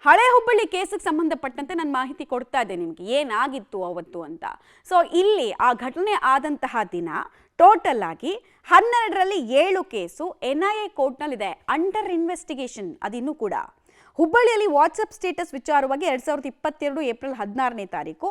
ಹಳೆ ಹುಬ್ಬಳ್ಳಿ ಕೇಸಿಗೆ ಸಂಬಂಧಪಟ್ಟಂತೆ ನಾನು ಮಾಹಿತಿ ಕೊಡ್ತಾ ಇದ್ದೆ ನಿಮಗೆ ಏನಾಗಿತ್ತು ಅವತ್ತು ಅಂತ. ಸೊ ಇಲ್ಲಿ ಆ ಘಟನೆ ಆದಂತಹ ದಿನ ಟೋಟಲ್ ಆಗಿ 12ರಲ್ಲಿ 7 ಕೇಸು NIA ಕೋರ್ಟ್ನಲ್ಲಿದೆ, ಅಂಡರ್ ಇನ್ವೆಸ್ಟಿಗೇಷನ್. ಅದಿನ್ನೂ ಕೂಡ ಹುಬ್ಬಳ್ಳಿಯಲ್ಲಿ ವಾಟ್ಸಪ್ ಸ್ಟೇಟಸ್ ವಿಚಾರವಾಗಿ 2022 ಏಪ್ರಿಲ್ 16ನೇ ತಾರೀಕು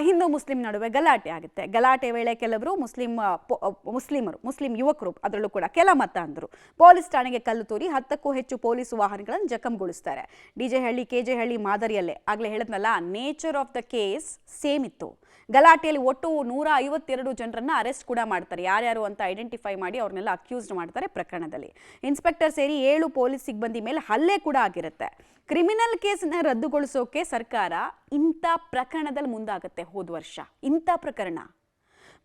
ಹಿಂದೂ ಮುಸ್ಲಿಂ ನಡುವೆ ಗಲಾಟೆ ಆಗುತ್ತೆ. ಗಲಾಟೆ ವೇಳೆ ಕೆಲವರು ಮುಸ್ಲಿಂ ಯುವಕರು, ಅದರಲ್ಲೂ ಕೂಡ ಕೆಲ ಮತ ಅಂದರು, ಪೊಲೀಸ್ ಠಾಣೆಗೆ ಕಲ್ಲು ತೂರಿ 10ಕ್ಕೂ ಹೆಚ್ಚು ಪೊಲೀಸ್ ವಾಹನಗಳನ್ನು ಜಖಂಗೊಳಿಸ್ತಾರೆ. DJ ಹಳ್ಳಿ KJ ಹಳ್ಳಿ ಮಾದರಿಯಲ್ಲೇ. ಆಗಲೇ ಹೇಳಿದ್ನಲ್ಲ, nature of the case same ಇತ್ತು. ಗಲಾಟೆಯಲ್ಲಿ ಒಟ್ಟು 152 ಜನರನ್ನ ಅರೆಸ್ಟ್ ಕೂಡ ಮಾಡ್ತಾರೆ. ಯಾರ್ಯಾರು ಅಂತ ಐಡೆಂಟಿಫೈ ಮಾಡಿ ಅವ್ರನ್ನೆಲ್ಲ ಅಕ್ಯೂಸ್ಡ್ ಮಾಡ್ತಾರೆ ಪ್ರಕರಣದಲ್ಲಿ. ಇನ್ಸ್ಪೆಕ್ಟರ್ ಸೇರಿ 7 ಪೊಲೀಸ್ ಸಿಬ್ಬಂದಿ ಮೇಲೆ ಹಲ್ಲೆ ಕೂಡ ಆಗಿರುತ್ತೆ. ಕ್ರಿಮಿನಲ್ ಕೇಸನ್ನ ರದ್ದುಗೊಳಿಸೋಕೆ ಸರ್ಕಾರ ಇಂಥ ಪ್ರಕರಣದಲ್ಲಿ ಮುಂದಾಗುತ್ತೆ. ಹೋದ ವರ್ಷ ಇಂಥ ಪ್ರಕರಣ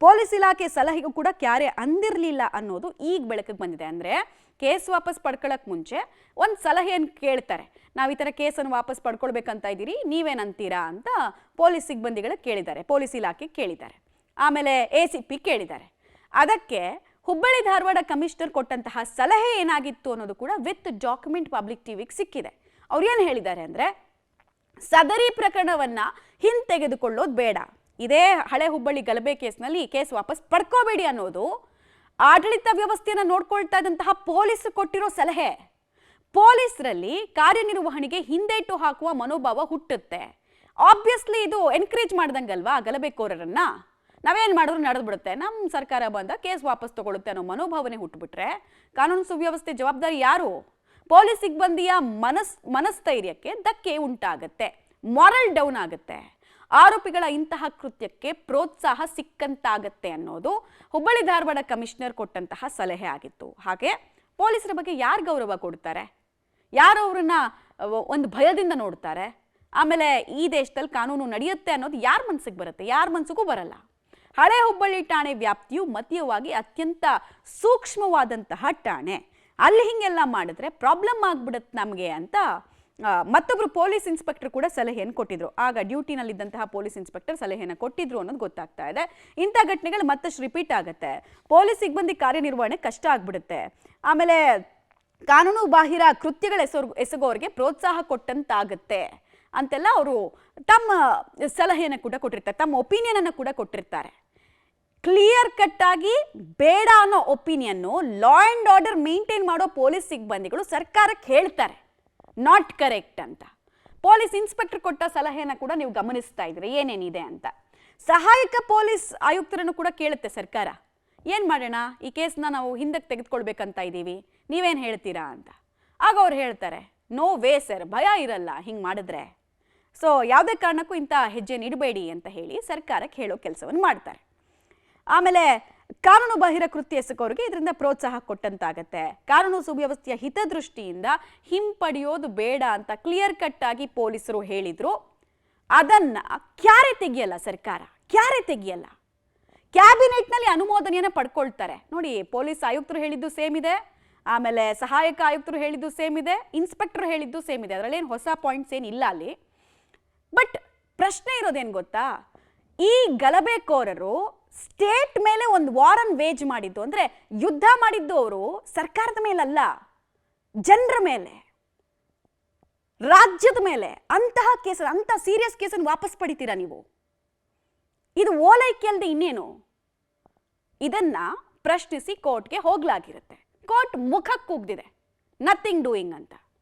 ಪೊಲೀಸ್ ಇಲಾಖೆ ಸಲಹೆಗೂ ಕೂಡ ಕ್ಯಾರೆ ಅಂದಿರಲಿಲ್ಲ ಅನ್ನೋದು ಈಗ ಬೆಳಕಿಗೆ ಬಂದಿದೆ. ಅಂದರೆ ಕೇಸ್ ವಾಪಸ್ ಪಡ್ಕೊಳ್ಳೋಕೆ ಮುಂಚೆ ಒಂದು ಸಲಹೆಯನ್ನು ಕೇಳ್ತಾರೆ. ನಾವು ಈ ಥರ ಕೇಸನ್ನು ವಾಪಸ್ ಪಡ್ಕೊಳ್ಬೇಕಂತ ಇದ್ದೀರಿ, ನೀವೇನಂತೀರಾ ಅಂತ ಪೊಲೀಸ್ ಸಿಬ್ಬಂದಿಗಳು ಕೇಳಿದ್ದಾರೆ, ಪೊಲೀಸ್ ಇಲಾಖೆ ಕೇಳಿದ್ದಾರೆ, ಆಮೇಲೆ ACP ಕೇಳಿದ್ದಾರೆ. ಅದಕ್ಕೆ ಹುಬ್ಬಳ್ಳಿ ಧಾರವಾಡ ಕಮಿಷನರ್ ಕೊಟ್ಟಂತಹ ಸಲಹೆ ಏನಾಗಿತ್ತು ಅನ್ನೋದು ಕೂಡ ವಿತ್ ಡಾಕ್ಯುಮೆಂಟ್ ಪಬ್ಲಿಕ್ ಟಿವಿಗೆ ಸಿಕ್ಕಿದೆ. ಅವ್ರು ಏನು ಹೇಳಿದ್ದಾರೆ ಅಂದರೆ, ಸದರಿ ಪ್ರಕರಣವನ್ನ ಹಿಂತೆಗೆದುಕೊಳ್ಳೋದು ಬೇಡ, ಇದೇ ಹಳೆ ಹುಬ್ಬಳ್ಳಿ ಗಲಭೆ ಕೇಸ್ನಲ್ಲಿ ಕೇಸ್ ವಾಪಸ್ ಪಡ್ಕೋಬೇಡಿ ಅನ್ನೋದು ಆಡಳಿತ ವ್ಯವಸ್ಥೆಯನ್ನು ನೋಡ್ಕೊಳ್ತಾ ಇದ್ದಂತಹ ಪೊಲೀಸ್ ಕೊಟ್ಟಿರೋ ಸಲಹೆ. ಪೊಲೀಸರಲ್ಲಿ ಕಾರ್ಯನಿರ್ವಹಣೆಗೆ ಹಿಂದೇಟು ಹಾಕುವ ಮನೋಭಾವ ಹುಟ್ಟುತ್ತೆ. ಆಬ್ವಿಯಸ್ಲಿ ಇದು ಎನ್ಕರೇಜ್ ಮಾಡ್ದಂಗಲ್ವಾ ಗಲಭೆಕೋರರನ್ನ. ನಾವೇನು ಮಾಡಿದ್ರು ನಡೆದು ಬಿಡುತ್ತೆ, ನಮ್ಮ ಸರ್ಕಾರ ಬಂದ ಕೇಸ್ ವಾಪಸ್ ತಗೊಳುತ್ತೆ ಅನ್ನೋ ಮನೋಭಾವನೆ ಹುಟ್ಟುಬಿಟ್ರೆ ಕಾನೂನು ಸುವ್ಯವಸ್ಥೆ ಜವಾಬ್ದಾರಿ ಯಾರು? ಪೊಲೀಸ್ ಸಿಬ್ಬಂದಿಯ ಮನಸ್ಥೈರ್ಯಕ್ಕೆ ಧಕ್ಕೆ ಉಂಟಾಗುತ್ತೆ, ಮಾರಲ್ ಡೌನ್ ಆಗುತ್ತೆ, ಆರೋಪಿಗಳ ಇಂತಹ ಕೃತ್ಯಕ್ಕೆ ಪ್ರೋತ್ಸಾಹ ಸಿಕ್ಕಂತಾಗತ್ತೆ ಅನ್ನೋದು ಹುಬ್ಬಳ್ಳಿ ಧಾರವಾಡ ಕಮಿಷನರ್ ಕೊಟ್ಟಂತಹ ಸಲಹೆ ಆಗಿತ್ತು. ಹಾಗೆ ಪೊಲೀಸರ ಬಗ್ಗೆ ಯಾರು ಗೌರವ ಕೊಡ್ತಾರೆ? ಯಾರು ಅವ್ರನ್ನ ಒಂದು ಭಯದಿಂದ ನೋಡ್ತಾರೆ? ಆಮೇಲೆ ಈ ದೇಶದಲ್ಲಿ ಕಾನೂನು ನಡೆಯುತ್ತೆ ಅನ್ನೋದು ಯಾರ ಮನಸ್ಸಿಗೆ ಬರುತ್ತೆ? ಯಾರ ಮನಸ್ಸಿಗೂ ಬರಲ್ಲ. ಹಳೆ ಹುಬ್ಬಳ್ಳಿ ಠಾಣೆ ವ್ಯಾಪ್ತಿಯು ಮಧ್ಯವಾಗಿ ಅತ್ಯಂತ ಸೂಕ್ಷ್ಮವಾದಂತಹ ಠಾಣೆ. ಅಲ್ಲಿ ಹಿಂಗೆಲ್ಲ ಮಾಡಿದ್ರೆ ಪ್ರಾಬ್ಲಮ್ ಆಗ್ಬಿಡುತ್ತೆ ನಮಗೆ ಅಂತ ಮತ್ತೊಬ್ಬರು ಪೊಲೀಸ್ ಇನ್ಸ್ಪೆಕ್ಟರ್ ಕೂಡ ಸಲಹೆಯನ್ನು ಕೊಟ್ಟಿದ್ರು. ಆಗ ಡ್ಯೂಟಿನಲ್ಲಿದ್ದಂತಹ ಪೊಲೀಸ್ ಇನ್ಸ್ಪೆಕ್ಟರ್ ಸಲಹೆಯನ್ನು ಕೊಟ್ಟಿದ್ರು ಅನ್ನೋದು ಗೊತ್ತಾಗ್ತಾ ಇದೆ. ಇಂಥ ಘಟನೆಗಳು ಮತ್ತಷ್ಟು ರಿಪೀಟ್ ಆಗುತ್ತೆ, ಪೊಲೀಸ್ ಸಿಬ್ಬಂದಿ ಕಾರ್ಯನಿರ್ವಹಣೆ ಕಷ್ಟ ಆಗ್ಬಿಡುತ್ತೆ, ಆಮೇಲೆ ಕಾನೂನು ಬಾಹಿರ ಕೃತ್ಯಗಳ ಎಸಗೋರಿಗೆ ಪ್ರೋತ್ಸಾಹ ಕೊಟ್ಟಂತಾಗುತ್ತೆ ಅಂತೆಲ್ಲ ಅವರು ತಮ್ಮ ಸಲಹೆಯನ್ನು ಕೂಡ ಕೊಟ್ಟಿರ್ತಾರೆ, ತಮ್ಮ ಒಪಿನಿಯನ್ ಕೂಡ ಕೊಟ್ಟಿರ್ತಾರೆ. ಕ್ಲಿಯರ್ ಕಟ್ ಆಗಿ ಬೇಡ ಅನ್ನೋ opinion law and order maintain ಮಾಡೋ ಪೊಲೀಸ್ ಸಿಬ್ಬಂದಿಗಳು ಸರ್ಕಾರಕ್ಕೆ ಹೇಳ್ತಾರೆ ನಾಟ್ ಕರೆಕ್ಟ್ ಅಂತ. ಪೊಲೀಸ್ ಇನ್ಸ್ಪೆಕ್ಟರ್ ಕೊಟ್ಟ ಸಲಹೆಯನ್ನು ಕೂಡ ನೀವು ಗಮನಿಸ್ತಾ ಇದ್ರಿ ಏನೇನಿದೆ ಅಂತ. ಸಹಾಯಕ ಪೊಲೀಸ್ ಆಯುಕ್ತರನ್ನು ಕೂಡ ಕೇಳುತ್ತೆ ಸರ್ಕಾರ, ಏನು ಮಾಡೋಣ, ಈ ಕೇಸ್ನ ನಾವು ಹಿಂದಕ್ಕೆ ತೆಗೆದುಕೊಳ್ಬೇಕಂತ ಇದ್ದೀವಿ, ನೀವೇನು ಹೇಳ್ತೀರಾ ಅಂತ. ಆಗ ಅವ್ರು ಹೇಳ್ತಾರೆ, ನೋ ವೇ ಸರ್, ಭಯ ಇರಲ್ಲ ಹಿಂಗೆ ಮಾಡಿದ್ರೆ, ಸೊ ಯಾವುದೇ ಕಾರಣಕ್ಕೂ ಇಂಥ ಹೆಜ್ಜೆ ನೀಡಬೇಡಿ ಅಂತ ಹೇಳಿ ಸರ್ಕಾರಕ್ಕೆ ಹೇಳೋ ಕೆಲಸವನ್ನು ಮಾಡ್ತಾರೆ. ಆಮೇಲೆ ಕಾನೂನು ಬಾಹಿರ ಕೃತ್ಯ ಎಸಗೋರಿಗೆ ಇದರಿಂದ ಪ್ರೋತ್ಸಾಹ ಕೊಟ್ಟಂತಾಗತ್ತೆ. ಕಾನೂನು ಸುವ್ಯವಸ್ಥೆಯ ಹಿತದೃಷ್ಟಿಯಿಂದ ಹಿಂಪಡೆಯೋದು ಬೇಡ ಅಂತ ಕ್ಲಿಯರ್ ಕಟ್ ಆಗಿ ಪೊಲೀಸರು ಹೇಳಿದ್ರು. ಅದನ್ನ ಕ್ಯಾರೆ ತೆಗಿಯಲ್ಲ ಸರ್ಕಾರ, ಕ್ಯಾರೆ ತೆಗಿಯಲ್ಲ. ಕ್ಯಾಬಿನೆಟ್ನಲ್ಲಿ ಅನುಮೋದನೆಯನ್ನು ಪಡ್ಕೊಳ್ತಾರೆ. ನೋಡಿ, ಪೊಲೀಸ್ ಆಯುಕ್ತರು ಹೇಳಿದ್ದು ಸೇಮ್ ಇದೆ, ಆಮೇಲೆ ಸಹಾಯಕ ಆಯುಕ್ತರು ಹೇಳಿದ್ದು ಸೇಮ್ ಇದೆ, ಇನ್ಸ್ಪೆಕ್ಟರ್ ಹೇಳಿದ್ದು ಸೇಮ್ ಇದೆ, ಅದರಲ್ಲೇನು ಹೊಸ ಪಾಯಿಂಟ್ಸ್ ಏನಿಲ್ಲ ಅಲ್ಲಿ. ಬಟ್ ಪ್ರಶ್ನೆ ಇರೋದೇನು ಗೊತ್ತಾ, ಈ ಗಲಭೆಕೋರರು ಸ್ಟೇಟ್ ಮೇಲೆ ಒಂದು ವಾರನ್ನು ವೇಜ್ ಮಾಡಿದ್ದು, ಅಂದರೆ ಯುದ್ಧ ಮಾಡಿದ್ದು ಅವರು ಸರ್ಕಾರದ ಮೇಲಲ್ಲ, ಜನರ ಮೇಲೆ, ರಾಜ್ಯದ ಮೇಲೆ. ಅಂತಹ ಕೇಸ್, ಅಂಥ ಸೀರಿಯಸ್ ಕೇಸನ್ನು ವಾಪಸ್ ಪಡಿತೀರಾ ನೀವು? ಇದು ಓಲೈಕೆ ಅಲ್ಲದೆ ಇನ್ನೇನು? ಇದನ್ನ ಪ್ರಶ್ನಿಸಿ ಕೋರ್ಟ್ಗೆ ಹೋಗ್ಲಾಗಿರುತ್ತೆ. ಕೋರ್ಟ್ ಮುಖಕ್ಕೆ ಕೂಗ್ದಿದೆ, ನಥಿಂಗ್ ಡೂಯಿಂಗ್ ಅಂತ.